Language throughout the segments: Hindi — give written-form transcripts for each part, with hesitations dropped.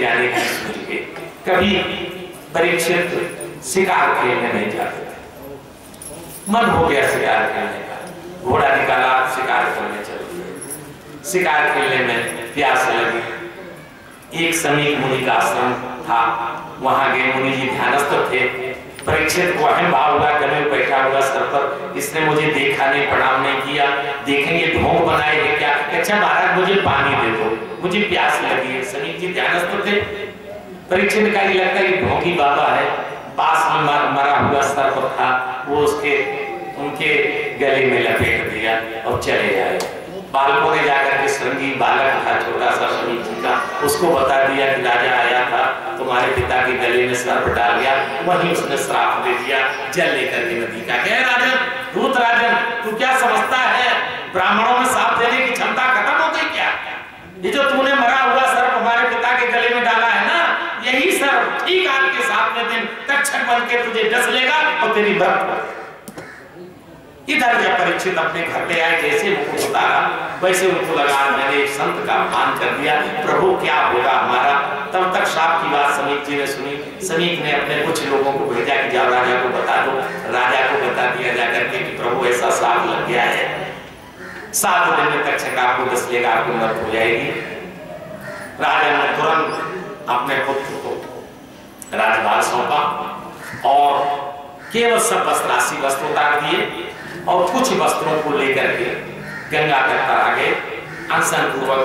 जाने की सोच के कभी परीक्षित शिकार खेलने नहीं जाते थे। मन हो गया शिकार खेलने का, घोड़ा निकाला, शिकार करने चल दिए। शिकार खेलने में प्यास लगी। एक समीप मुनि का आश्रम था, वहां गए। मुनि जी ध्यानस्थ थे। परीक्षित को अहम भाव हुआ, गले में बैठा हुआ सर पर, इसने मुझे देखा नहीं, प्रणाम नहीं किया, देखेंगे ढोंग बनाए है क्या? अच्छा महाराज मुझे पानी दे दो, मुझे प्यास लगी है। समीप जी ध्यानस्थ थे। परीक्षित का ये लगता है कि ढोंगी बाबा है, पास में मरा हुआ सर पर था, वो उनके गले में लपेट दिया और चले आए। बालकों ने जाकर के श्रृंगी बालक था छोटा सा समीप जी का, उसको बता दिया कि राजा आया था, तुम्हारे पिता के गले में सर्प डाल गया। वहीं उसने श्राप दे दिया, जल लेकर के नदी का। कह राजन, दूत राजन, तू क्या समझता है ब्राह्मणों में श्राप देने की क्षमता खत्म हो गई क्या? ये जो तूने मरा हुआ सर्प हमारे पिता के गले में डाला है ना, यही सर्प ठीक आज के 7वें दिन तक्षक बन के तुझे डस लेगा और तेरी मृत्यु। इधर जब परीक्षित अपने घर पे आए, जैसे मुकुट उतारा वैसे उनको लगा मैंने एक संत का अपमान कर दिया, प्रभु क्या होगा हमारा। तब तक श्राप की बात समीप जी ने सुनी। समीप ने अपने कुछ लोगों को भेजा कि जाओ राजा को बता दो। राजा को बता दिया जाकर के कि प्रभु ऐसा श्राप लग गया है, 7 दिन में तक्षक आपको डस लेगा, आपको मृत्यु हो जाएगी। राजा ने तुरंत अपने पुत्र को राजभार सौंपा और केवल सब वस्त्रासी वस्त्र उतार दिए और कुछ वस्त्रों को लेकर के गंगा तट पर आ गए। अनशन पूर्वक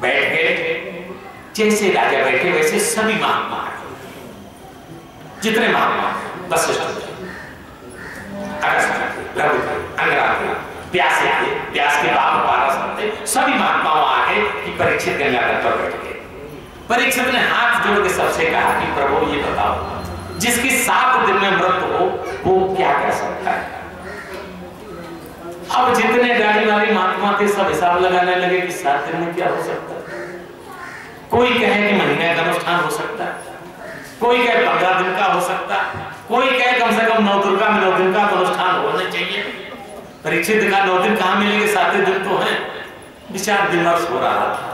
बैठ गए। जैसे राजा बैठे वैसे सभी महात्मा आ गए। जितने महात्मा, वशिष्ठ थे, अगस्त्य थे, रघु थे, अंगरा थे, प्यासे थे, प्यास के बाप पारस थे, सभी महात्माओं आ गए कि परीक्षित गंगा तट पर बैठ गए। परीक्षित ने हाथ जोड़ के सबसे कहा कि प्रभु ये बताओ, जिसकी 7 दिन में मृत्यु हो वो क्या कर सकता है? अब जितने गाड़ी वाले महात्मा थे सब हिसाब लगाने लगे कि 7 दिन में क्या हो सकता है। कोई कहे कि महीने का अनुष्ठान हो सकता है, कोई कहे 15 दिन का हो सकता है, कोई कहे कम से कम 9 दुर्गा में 9 दिन का अनुष्ठान होना चाहिए। परीक्षित का 9 दिन कहां मिलेंगे, 7 दिन तो है। विचार विमर्श हो रहा था।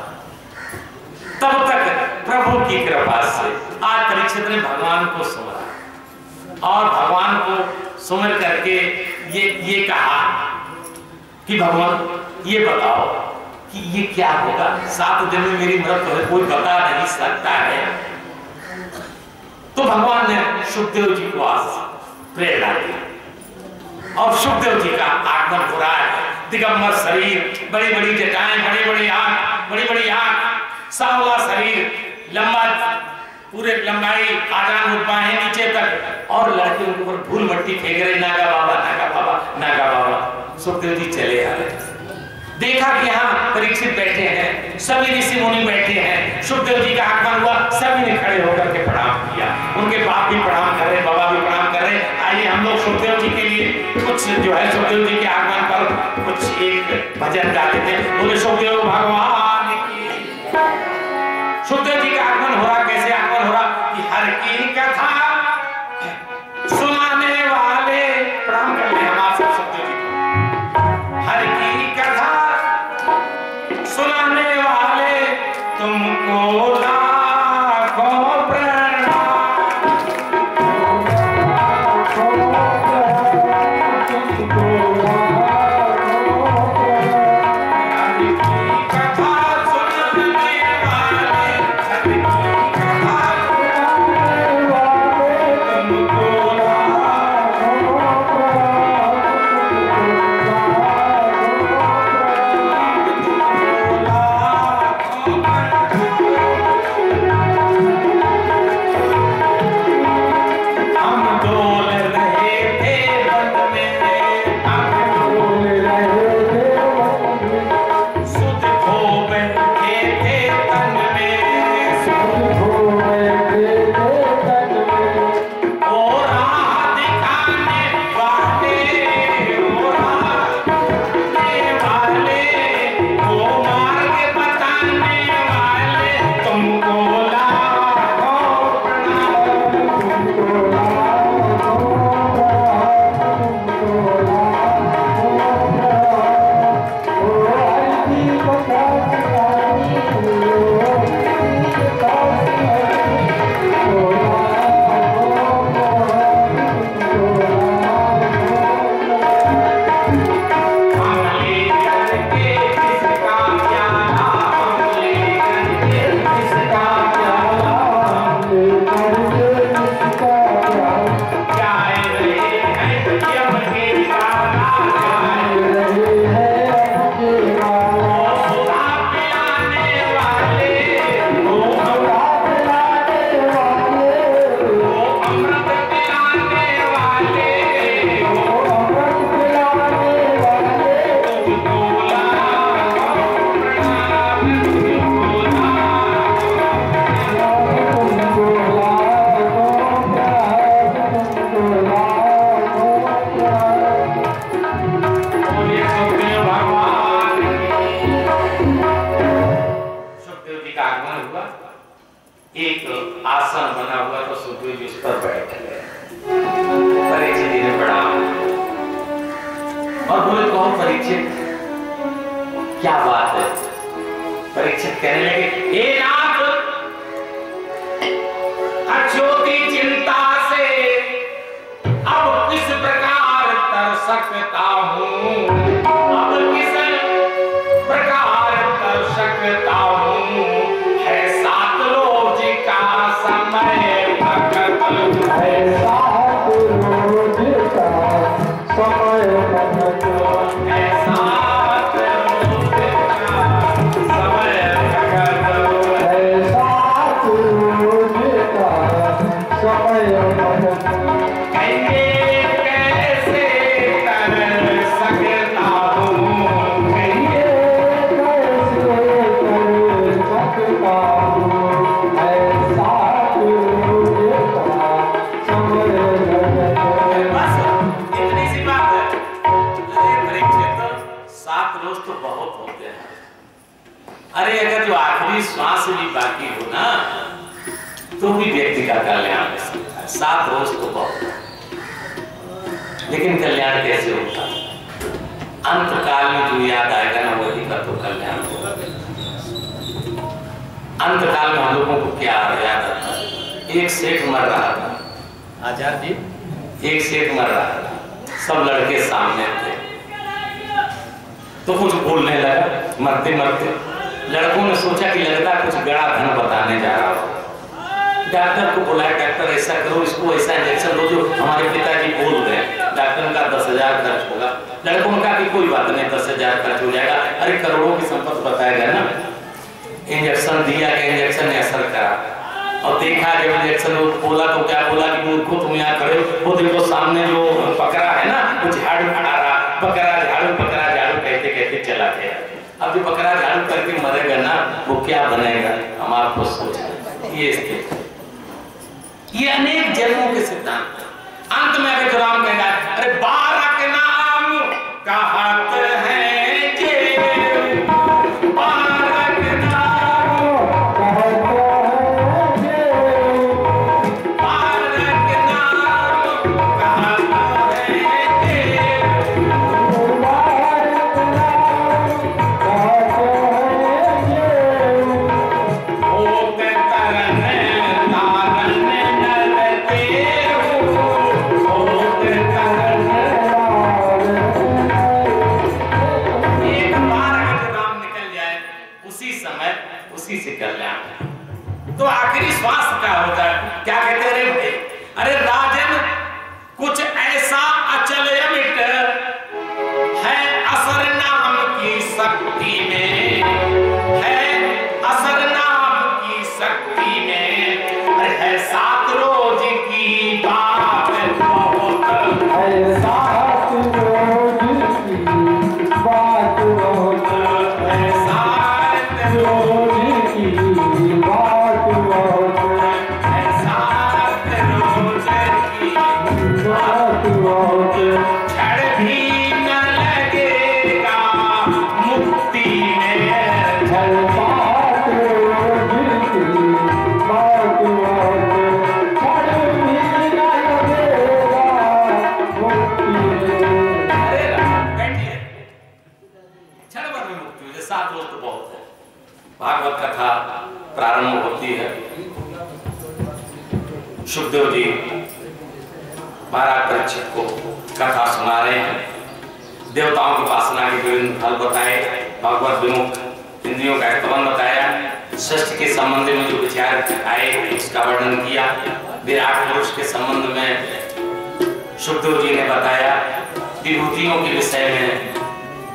तब तक प्रभु की कृपा से आज परीक्षित ने भगवान को सुमरा और भगवान को सुमर करके ये कहा कि भगवान ये बताओ कि ये क्या होगा, 7 दिन में मेरी मृत्यु है, कोई बता नहीं सकता है। तो भगवान ने सुखदेव जी को आज प्रेरणा दी और सुखदेव जी का आगमन हो रहा है। दिगंबर शरीर, बड़ी बड़ी जटाएं, बड़ी बड़ी आंख, बड़ी बड़ी आंख, सांवला शरीर, लंबा पूरे लंबाई, आजान बाहें नीचे तक, और लड़के उनके ऊपर धूल मट्टी फेंक रहे, नागा बाबा, नागा बाबा, नागा बाबा। सुखदेव जी चले आ रहे। देखा कि यहाँ परीक्षित बैठे हैं, सभी ऋषि मुनि बैठे हैं, सुखदेव जी का आगमन हुआ, सभी ने खड़े होकर के प्रणाम किया। उनके बाप भी प्रणाम कर रहे, बाबा भी प्रणाम कर रहे। आइए हम लोग सुखदेव जी के लिए कुछ जो है सुखदेव जी के आगमन पर कुछ एक भजन गा लेते हैं। बोले सुखदेव भगवान की। सुखदेव जी का आगमन हो रहा, कैसे आगमन हो रहा कि हर की कथा सुनाने वाले, प्रणाम कर ले हमारे सुखदेव जी को। हर की कथा सुनाने वाले तुमको लाखों प्रणाम। एक आसन बना हुआ तो सुखदेव जी उस पर बैठ गए। परीक्षित जी ने प्रणाम और बोले कौन परीक्षित, क्या बात है? परीक्षित कहने लगे, हे नाथ, अछूती चिंता से अब किस प्रकार तर सकता हूँ, अब किस प्रकार तर सकता हूँ, है सात रोज का समय भगत, है सात रोज का समय भगत, है सात रोज का समय भगत, है सात रोज का समय भगत, कहिए कैसे कर सकता हूँ, कहिए कैसे कर सकता हूँ, है सात रोज का समय भगत। बस इतनी सी बात है। अरे परीक्षित, 7 रोज तो बहुत होते हैं। अरे अगर जो आखिरी श्वास भी बाकी हो ना तो भी व्यक्ति का कल्याण हो सकता है। 7 रोज तो बहुत है, लेकिन कल्याण कैसे होता है? अंत काल में जो याद आएगा ना वही का तो कल्याण होगा। अंत काल में हम लोगों को क्या याद आता है? एक सेठ मर रहा था, आचार्य जी, एक सेठ मर रहा था, सब लड़के सामने थे, तो कुछ बोलने लगा। मरते मरते लड़कों ने सोचा कि लगता कुछ बड़ा धन बताने जा रहा हो। डॉक्टर को बुलाया, डॉक्टर ऐसा करो, इसको ऐसा इंजेक्शन दो जो हमारे पिताजी बोल रहे हैं। डॉक्टर ने कहा 10,000 खर्च होगा। लड़कों ने कहा कि कोई बात नहीं, 10,000 खर्च हो जाएगा। अरे करोड़ों की संपत्ति बताएगा ना। इंजेक्शन दिया कि इंजेक्शन ने असर करा और देखा जब इंजेक्शन बोला तो क्या बोला कि मूर्खों तुम यहाँ खड़े हो, वो देखो सामने जो पकड़ा है ना वो झाड़ू खड़ा रहा, बकरा झाड़ू कहते कहते चला गया। अब जो बकरा झाड़ू करके मरेगा ना वो क्या बनेगा, हम आपको सोच ये स्थिति, ये अनेक जन्मों के सिद्धांत। अंत में अगर राम कहना है, अरे 12 के नाम कहत है जे, 12 के नाम कहत है जे, 12 के नाम कहत है जे, 12 के नाम कहत है जे, होते तरने उसी से कल्याण। तो आखिरी श्वास क्या होता है? क्या कहते हैं? अरे अरे राजन, कुछ ऐसा अचल अमिट है असर नाम की शक्ति में, है असर नाम की शक्ति में, अरे है 7 रोज की बात बहुत, है 7 रोज की बात बहुत, है 7 रोज भागवत कथा प्रारंभ होती है। सुखदेव जी महाराज परीक्षित को कथा सुना रहे हैं। देवताओं की उपासना के विभिन्न फल बताए, भगवत विमुख इंद्रियों का स्तवन बताया, षष्ठ के संबंध में जो विचार आए उसका वर्णन किया, विराट पुरुष के संबंध में सुखदेव जी ने बताया, विभूतियों के विषय में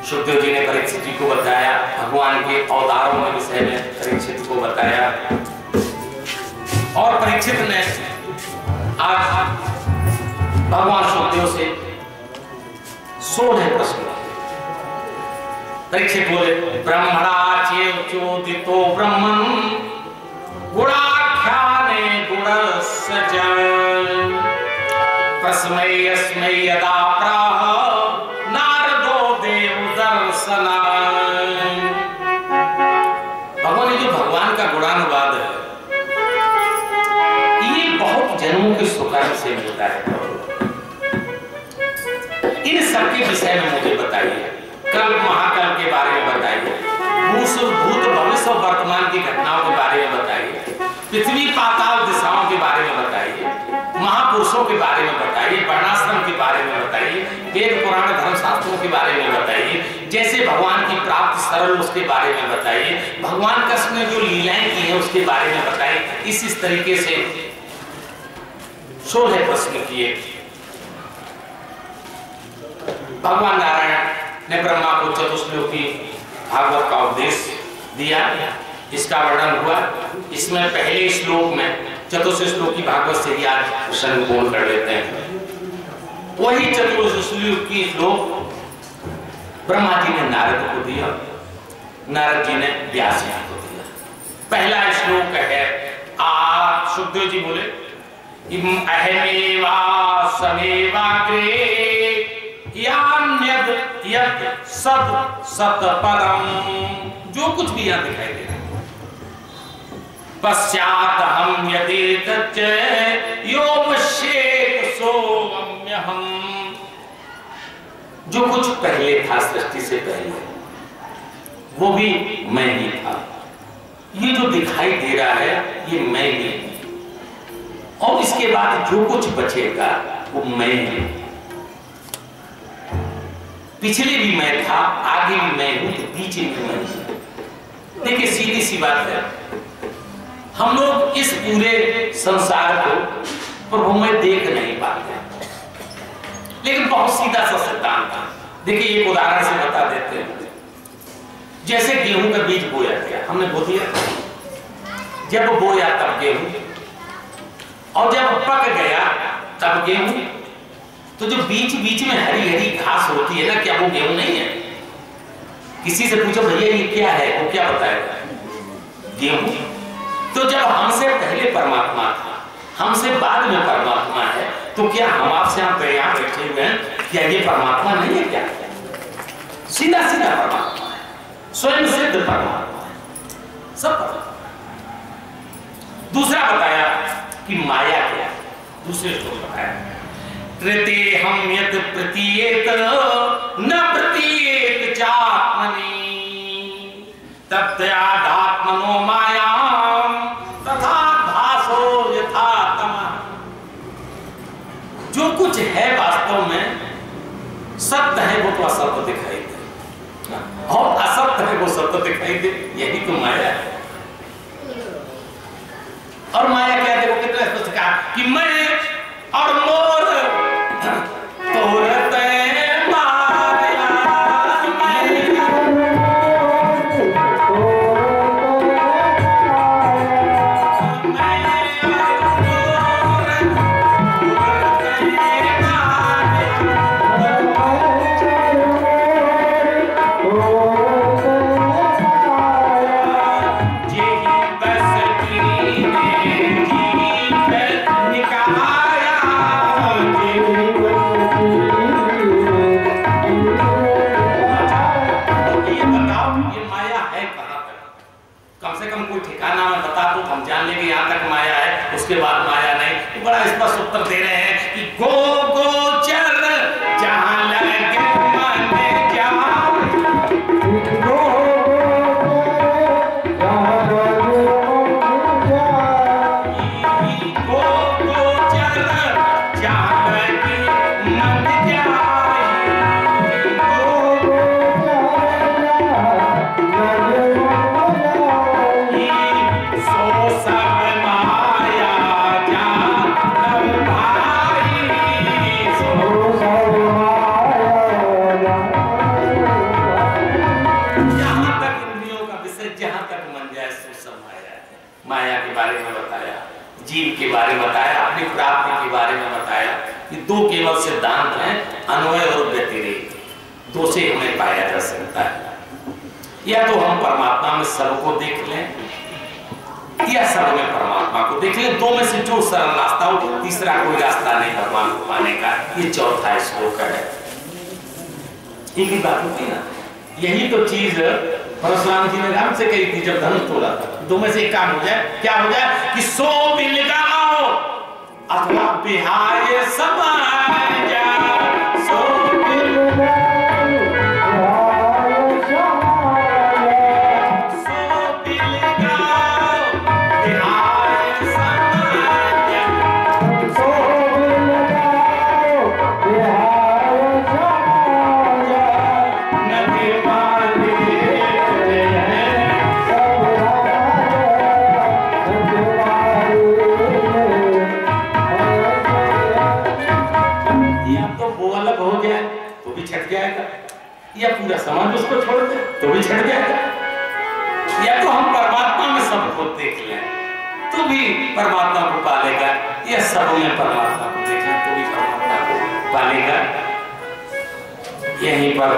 सुखदेव जी ने परीक्षित जी को बताया, भगवान के अवतारों के विषय में परीक्षित को बताया। और परीक्षित ने आज भगवान सुखदेव से 16 प्रश्न। परीक्षित बोले, ब्रह्मणा चेदोदितो ब्रह्मन् गुणाख्याने गुणस्य जन् तस्मै अस्मै यदा प्राह नारदो देव दर्शनाय। भगवान ने जो भगवान का गुणानुवाद है से मिलता है। इन सबके विषय में मुझे बताइए, कल महाकाल के बारे में बताइए, भूत भविष्य और वर्तमान की घटनाओं के बारे में बताइए, पृथ्वी पाताल दिशाओं के बारे में बताइए, महापुरुषों के बारे में बताइए, वर्णाश्रम के बारे में बताइए, वेद पुराण धर्मशास्त्रों के बारे में बताइए, जैसे भगवान की प्राप्ति सरल उसके बारे में बताइए, भगवान कृष्ण ने जो लीलाएं की हैं उसके बारे में बताइए। इस तरीके से 16 प्रश्न किए। भगवान नारायण ने ब्रह्मा को चतुश्लोकी भागवत का उपदेश दिया, इसका वर्णन हुआ। इसमें पहले श्लोक में चतुश्लोकी भागवत से ही आज प्रसंग पूर्ण कर लेते हैं। वही चतुश्लोकी श्लोक ब्रह्मा जी ने नारद को दिया, नारद जी ने व्यास जी को दिया। पहला श्लोक है, सुखदेव जी बोले, अहमेवा समेवाग्रे यान्यद यद सद सत परम, जो कुछ भी यहां दिखाई दे रहा है, पश्चात हम यदि तच्च योमशेत सोम्यहम्, जो कुछ पहले था सृष्टि से पहले वो भी मैं ही था। ये जो दिखाई दे रहा है ये मैं ही, और इसके बाद जो कुछ बचेगा वो मैं ही। पिछले भी मैं था, आगे भी मैं हूं, पीछे भी मैं हूं। देखिए सीधी सी बात है, हम लोग इस पूरे संसार को प्रभु में देख नहीं पाते, लेकिन बहुत सीधा सा सिद्धांत है। देखिए एक उदाहरण से बता देते हैं। जैसे गेहूं का बीज बोया गया, हमने बो दिया, जब बोया तब गेहूं, और जब पक गया तब गेहूं। तो जो बीच बीच में हरी हरी घास होती है ना, क्या वो गेहूं नहीं है? किसी से पूछो भैया ये क्या है, वो क्या बताएगा? गेहूं। तो जब हमसे पहले परमात्मा था, हमसे बाद में परमात्मा है, तो क्या हम आपसे यहाँ बैठे हुए हैं, क्या ये परमात्मा नहीं है? क्या सीधा सीधा परमात्मा है, स्वयं सिद्ध परमात्मा है, सब परमात्मा। दूसरा बताया कि माया क्या, दूसरे को बताया, कृते हम यद प्रतीयेत न प्रतीयेत चात्मनि तत्यादात्मनो मायां तथा भासो यथा तमः। जो कुछ है वास्तव में सत्य है वो तो असत्य दिखाई दे, और असत्य है वो सत्य दिखाई दे, यही तो माया है। और माया क्या देखो कितना स्पष्ट कहा कि मैं और मोर तोरते माया, उसके बाद माया नहीं। तो बड़ा स्पष्ट उत्तर दे रहे हैं कि गो गोचर जहां लगे मन जाए, गो गोचर जहां लगे मन जाए, सो सब जीव के बारे में बताया, अपनी प्राप्ति के बारे में बताया। ये दो केवल सिद्धांत हैं, अन्वय और व्यतिरेक, दो से हमें पाया जा सकता है। या तो हम परमात्मा में सबको देख लें, या सब में परमात्मा को देख लें। दो में से जो सरल रास्ता हो, तीसरा कोई रास्ता नहीं भगवान को पाने का। ये चौथा श्लोक है। एक ही बात होती ना, यही तो चीज परशुराम जी ने राम से कही थी जब धनुष तोड़ा था। दो में से एक काम हो जाए, क्या हो जाए कि सो बिल गाओ अथवा बिहाय समाज सो या पूरा समाज उसको छोड़ दे तो भी छट जाएगा, या तो हम परमात्मा में सबको देख लें तो भी परमात्मा को पालेगा, या सब में परमात्मा को देख लें तो भी परमात्मा को पालेगा। यहीं पर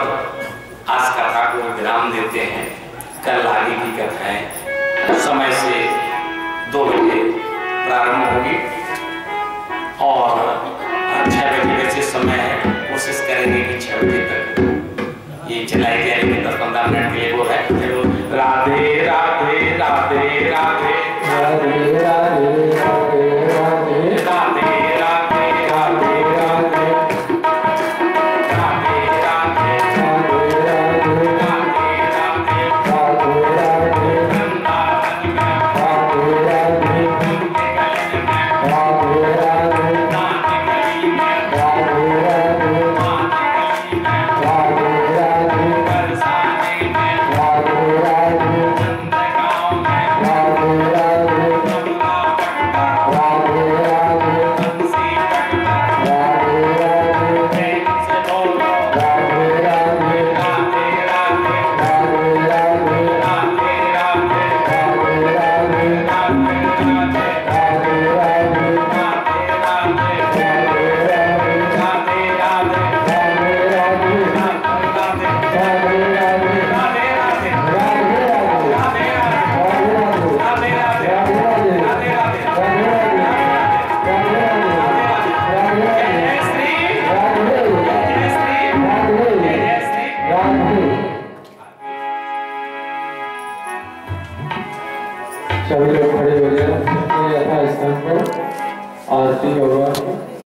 आज कथा को विराम देते हैं। कल आगे की कथाएं समय से 2 बजे प्रारंभ होगी और 6 बजे वैसे समय है, कोशिश करेंगे कि 6 बजे तक ये चलाई जाएगी। 10-15 मिनट के लिए वो है। राधे राधे राधे राधे राधे राधे राधे राधे राधे राधे राधे सभी लोग खड़े हो जाए यथास्थान पर आरती होगा।